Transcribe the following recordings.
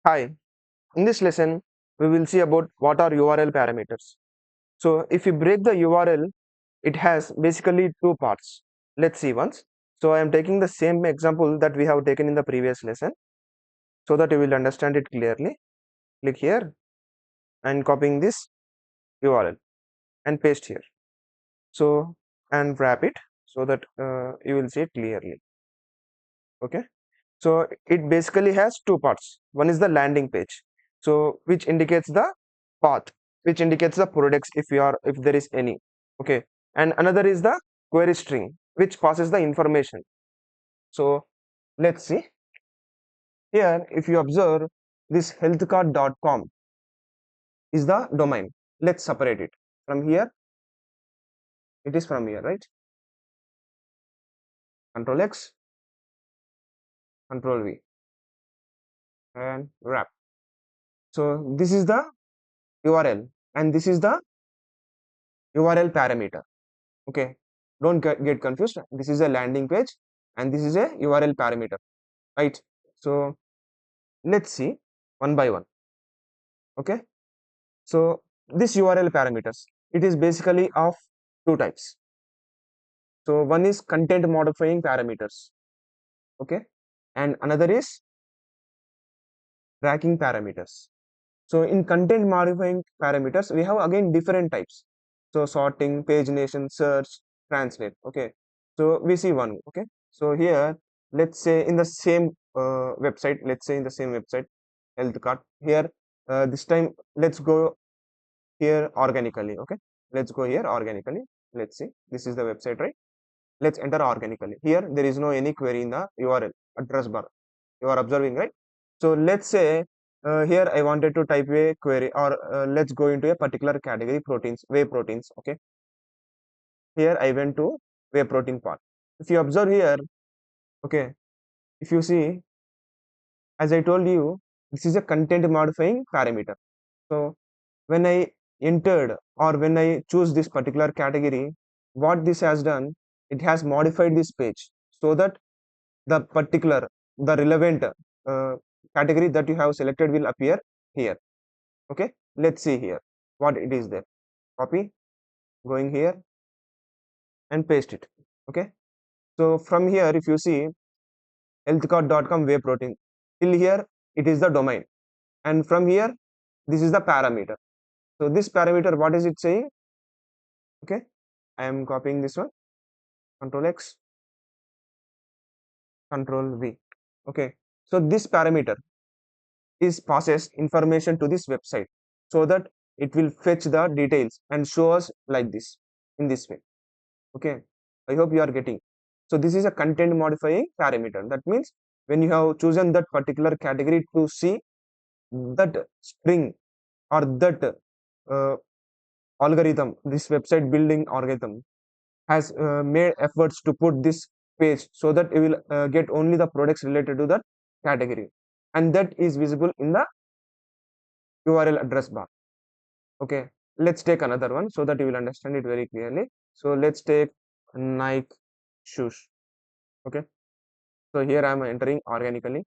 Hi, in this lesson, we will see about what are URL parameters. So if you break the URL, it has basically two parts. Let's see once. So I am taking the same example that we have taken in the previous lesson so that you will understand it clearly. Click here and copying this URL and paste here. So and wrap it so that you will see it clearly. Okay. So it basically has two parts. One is the landing page, so which indicates the path, which indicates the products if there is any. Okay, and another is the query string, which passes the information. So let's see here. If you observe, this healthcard.com is the domain. Let's separate it from here. It is from here, right? Control X, Control V, and wrap. So this is the URL, and this is the URL parameter. Okay, don't get confused. This is a landing page and this is a URL parameter, right? So let's see one by one. Okay, so this URL parameters, it is basically of two types. So one is content modifying parameters, okay, and another is tracking parameters. So in content modifying parameters, we have again different types. So sorting, pagination, search, translate. Okay. So we see one. Okay. So here, let's say in the same website, let's say in the same website, health card. Here, this time, let's go here organically. Okay. Let's go here organically. Let's see. This is the website, right? Let's enter organically. Here, there is no any query in the URL address bar. You are observing, right? So let's say here I wanted to type a query, or let's go into a particular category, proteins, whey proteins. Okay, here I went to whey protein part. If you observe here, okay, if you see, as I told you, this is a content modifying parameter. So when I entered, or when I choose this particular category, what this has done, it has modified this page so that the particular, the relevant category that you have selected will appear here. Okay, let's see here what it is there. Copy, going here and paste it. Okay, so from here, if you see healthcard.com whey protein, till here it is the domain, and from here this is the parameter. So this parameter, what is it saying? Okay, I am copying this one. Control X, Control V. Okay, so this parameter is passes information to this website so that it will fetch the details and show us like this, in this way. Okay, I hope you are getting. So this is a content modifying parameter. That means when you have chosen that particular category to see, that string or that uh, algorithm, this website building algorithm has made efforts to put this page so that it will get only the products related to that category, and that is visible in the URL address bar. Okay, let's take another one so that you will understand it very clearly. So let's take Nike shoes. Okay, so here I am entering organically.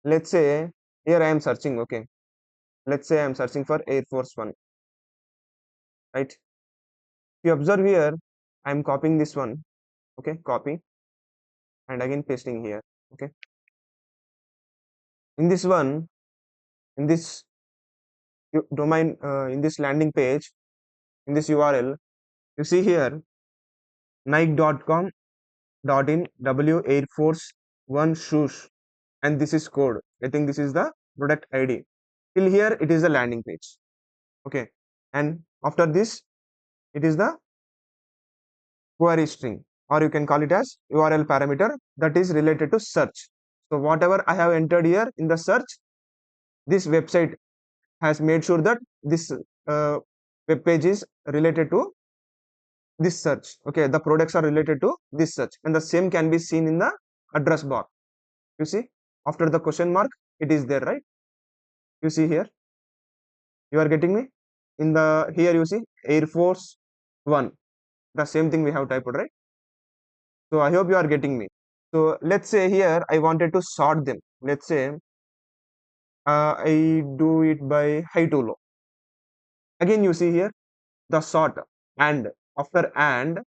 Let's say here I am searching. Okay, let's say I am searching for Air Force One, right? If you observe here, I am copying this one. Okay, copy and again pasting here. Okay, in this one, in this domain, in this landing page, in this URL, you see here Nike.com.in W Air Force One shoes, and this is code. I think this is the product ID. Till here it is the landing page. Okay, and after this it is the query string, or you can call it as URL parameter, that is related to search. So whatever I have entered here in the search, this website has made sure that this web page is related to this search. Okay, the products are related to this search, and the same can be seen in the address bar. You see, after the question mark, it is there, right? You see here, you are getting me. In the here you see Air Force One, the same thing we have typed, right? So I hope you are getting me. So let's say here I wanted to sort them. let's say I do it by high to low. Again, you see here the sort, and after and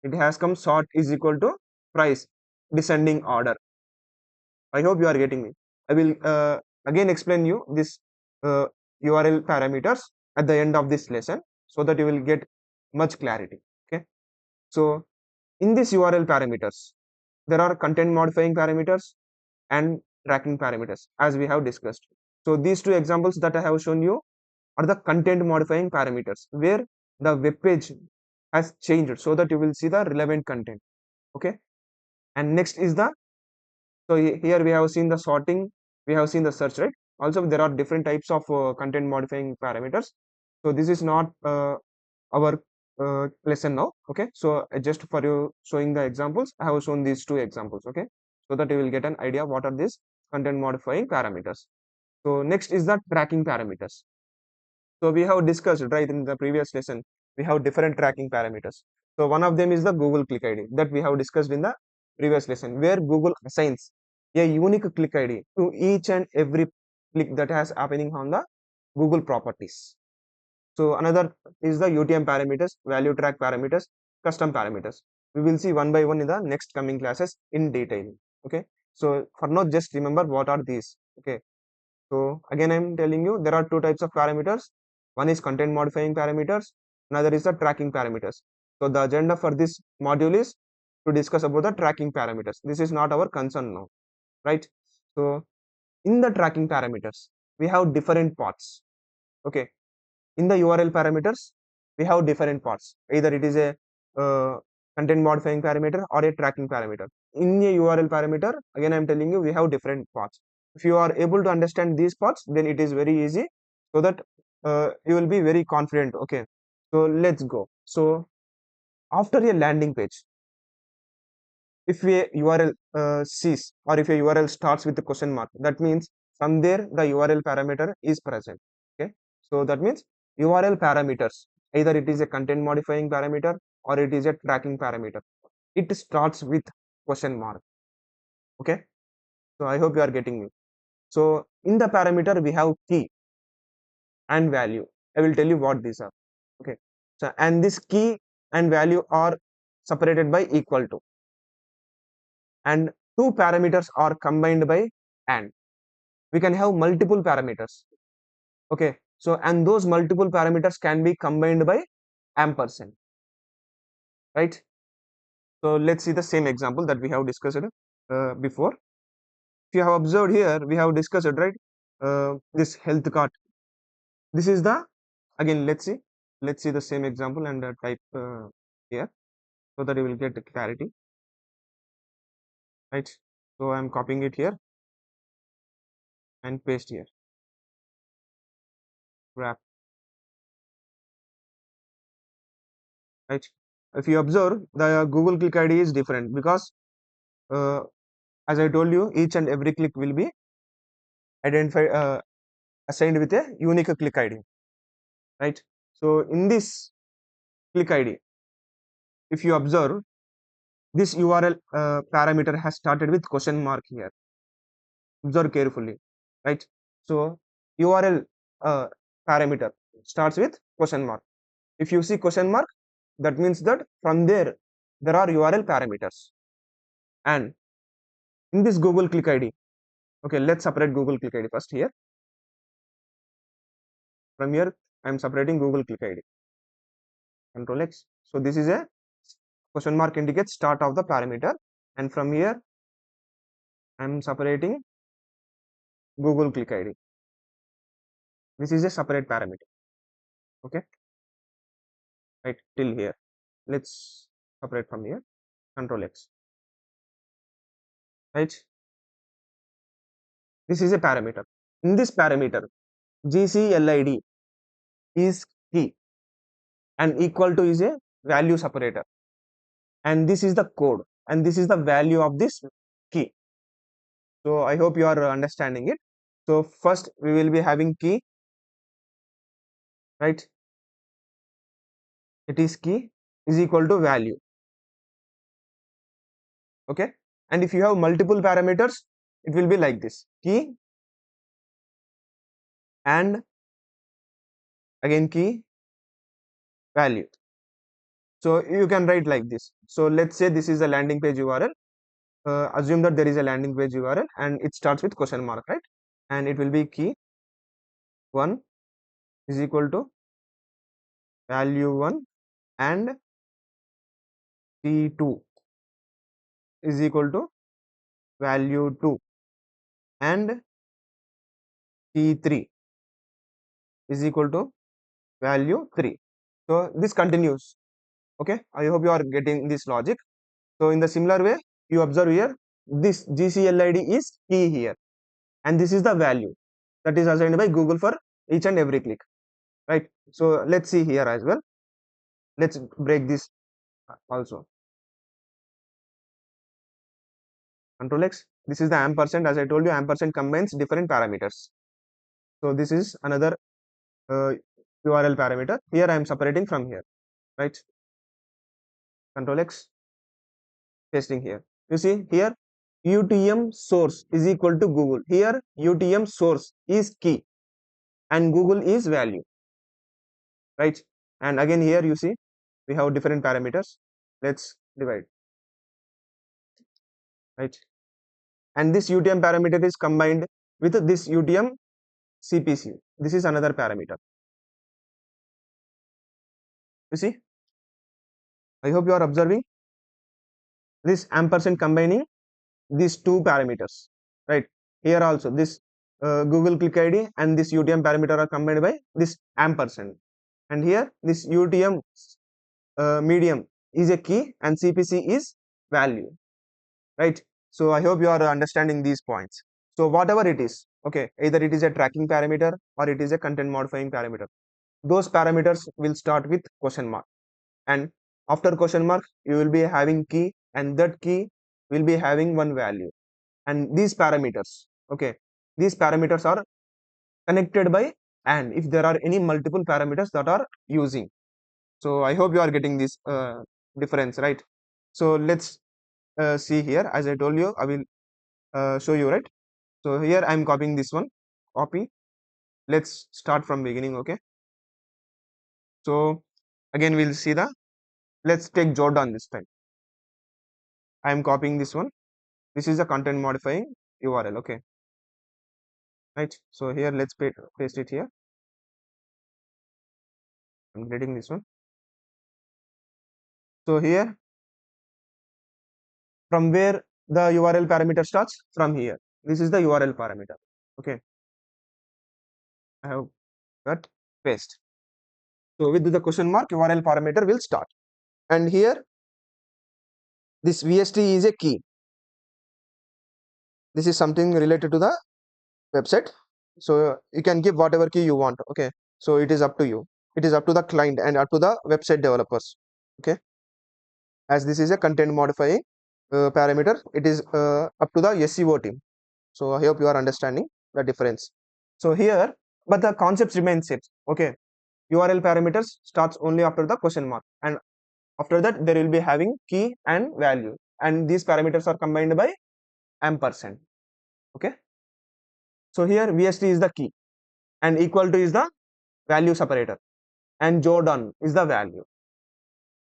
it has come sort is equal to price, descending order. I hope you are getting me. I will again explain you this uh, URL parameters at the end of this lesson so that you will get much clarity. Okay. So in this URL parameters, there are content modifying parameters and tracking parameters as we have discussed. So these two examples that I have shown you are the content modifying parameters where the web page has changed so that you will see the relevant content. Okay. And next is the, so here we have seen the sorting, we have seen the search, right? Also, there are different types of content modifying parameters. So this is not our lesson now. Okay. So just for you showing the examples, I have shown these two examples. Okay. So that you will get an idea what are these content modifying parameters. So next is the tracking parameters. So we have discussed right in the previous lesson, we have different tracking parameters. So one of them is the Google Click ID that we have discussed in the previous lesson, where Google assigns a unique click ID to each and every click that has happening on the Google properties. So another is the UTM parameters, value track parameters, custom parameters. We will see one by one in the next coming classes in detail. Okay. So for now, just remember what are these. Okay. So again, I'm telling you there are two types of parameters. One is content modifying parameters, another is the tracking parameters. So the agenda for this module is to discuss about the tracking parameters. This is not our concern now, right? So in the tracking parameters, we have different parts. Okay, in the URL parameters, we have different parts. Either it is a content modifying parameter or a tracking parameter. In a URL parameter, again, I'm telling you, we have different parts. If you are able to understand these parts, then it is very easy so that you will be very confident. Okay, so let's go. So after a landing page, if a URL cease or if a URL starts with a question mark, that means from there the URL parameter is present. Okay, so that means URL parameters, either it is a content modifying parameter or it is a tracking parameter, it starts with question mark. Okay, so I hope you are getting me. So in the parameter we have key and value. I will tell you what these are. Okay, so and this key and value are separated by equal to, and two parameters are combined by and. We can have multiple parameters. Okay, so and those multiple parameters can be combined by ampersand, right? So let's see the same example that we have discussed before. If you have observed here, we have discussed, right? This health card. This is the, again, let's see the same example and type here so that you will get the clarity, right? So I'm copying it here and paste here. Wrap, right? If you observe, the Google Click ID is different because uh, as I told you, each and every click will be identified, assigned with a unique click ID, right? So in this click ID, if you observe, this URL parameter has started with question mark here. Observe carefully, right? So URL parameter starts with question mark. If you see question mark, that means that from there are URL parameters. And in this Google Click ID, okay, let's separate Google Click ID first here. From here, I am separating Google Click ID. Control X. So this is a question mark indicates start of the parameter, and from here I am separating Google Click ID. This is a separate parameter. Okay, right till here. Let's separate from here. Control X. Right. This is a parameter. In this parameter, GCLID is key and equal to is a value separator, and this is the code and this is the value of this key. So I hope you are understanding it. So first we will be having key, right? It is key is equal to value. Okay, and if you have multiple parameters, it will be like this: key and again key value. So you can write like this. So let's say this is a landing page URL. Assume that there is a landing page URL and it starts with question mark, right? And it will be key 1 is equal to value 1 and key 2 is equal to value 2 and key 3 is equal to value 3. So this continues. Okay, I hope you are getting this logic. So in the similar way, you observe here, this GCLID is key here, and this is the value that is assigned by Google for each and every click, right? So let's see here as well. Let's break this also. Control X. This is the ampersand. As I told you, ampersand combines different parameters. So this is another URL parameter. Here I am separating from here, right? Control X, pasting here. You see here, UTM source is equal to Google. Here UTM source is key and Google is value, right? And again here you see we have different parameters. Let's divide, right? And this UTM parameter is combined with this UTM CPC. This is another parameter. You see, I hope you are observing this ampersand combining these two parameters, right? Here also this Google Click ID and this UTM parameter are combined by this ampersand, and here this UTM medium is a key and CPC is value, right? So I hope you are understanding these points. So whatever it is, okay, either it is a tracking parameter or it is a content modifying parameter, those parameters will start with question mark, and after question mark you will be having key, and that key will be having one value, and these parameters, okay, these parameters are connected by and if there are any multiple parameters that are using. So I hope you are getting this difference, right? So let's see here. As I told you, I will show you, right? So here I am copying this one, copy. Let's start from beginning, okay? So again we'll see the, let's take Jordan this time. I am copying this one. This is a content modifying URL, okay, right? So here let's paste it here. I'm getting this one. So here, from where the URL parameter starts, from here, this is the URL parameter, okay. I have got paste. So with the question mark, URL parameter will start, and here this VST is a key. This is something related to the website, so you can give whatever key you want, okay. So it is up to you, it is up to the client and up to the website developers, okay. As this is a content modifying parameter, it is up to the SEO team. So I hope you are understanding the difference. So here, but the concepts remain same, okay. URL parameters starts only after the question mark, and after that there will be having key and value, and these parameters are combined by ampersand, okay. So here VST is the key and equal to is the value separator, and Jordan is the value,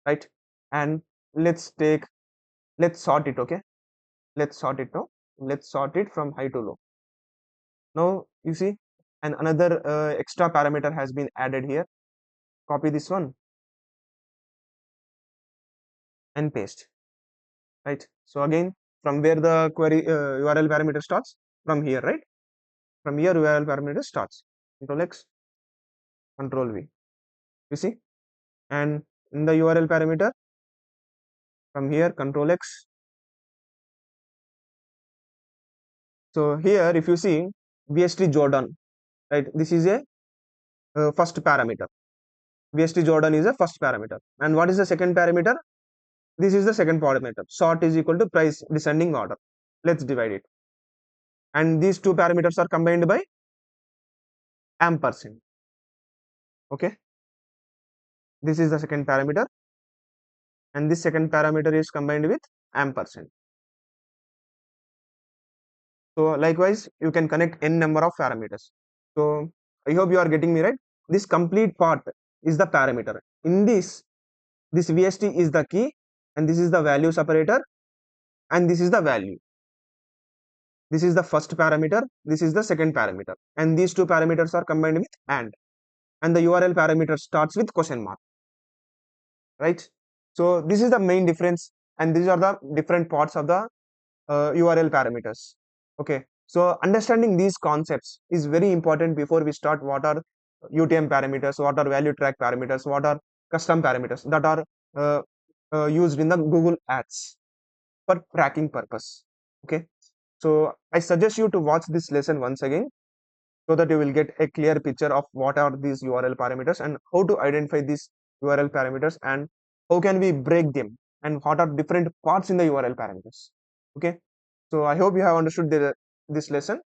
right? And let's take, let's sort it, okay. Let's sort it now. Let's sort it from high to low. Now you see, and another extra parameter has been added here. Copy this one and paste, right? So again, from where the query URL parameter starts, from here, right? From here URL parameter starts. Control X, Control V. You see, and in the URL parameter, from here Control X. So here, if you see VST Jordan, right? This is a first parameter. VST Jordan is a first parameter, and what is the second parameter? This is the second parameter. Sort is equal to price descending order. Let's divide it, and these two parameters are combined by ampersand, okay. This is the second parameter, and this second parameter is combined with ampersand. So likewise, you can connect n number of parameters. So I hope you are getting me right. This complete part is the parameter. In this VST is the key, and this is the value separator, and this is the value. This is the first parameter, this is the second parameter, and these two parameters are combined with and the URL parameter starts with question mark, right? So this is the main difference, and these are the different parts of the URL parameters. Okay, so understanding these concepts is very important before we start. What are UTM parameters? What are value track parameters? What are custom parameters that are uh, used in the Google Ads for tracking purpose? Okay, so I suggest you to watch this lesson once again so that you will get a clear picture of what are these URL parameters and how to identify these URL parameters and how can we break them and what are different parts in the URL parameters. Okay, so I hope you have understood this lesson.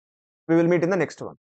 We will meet in the next one.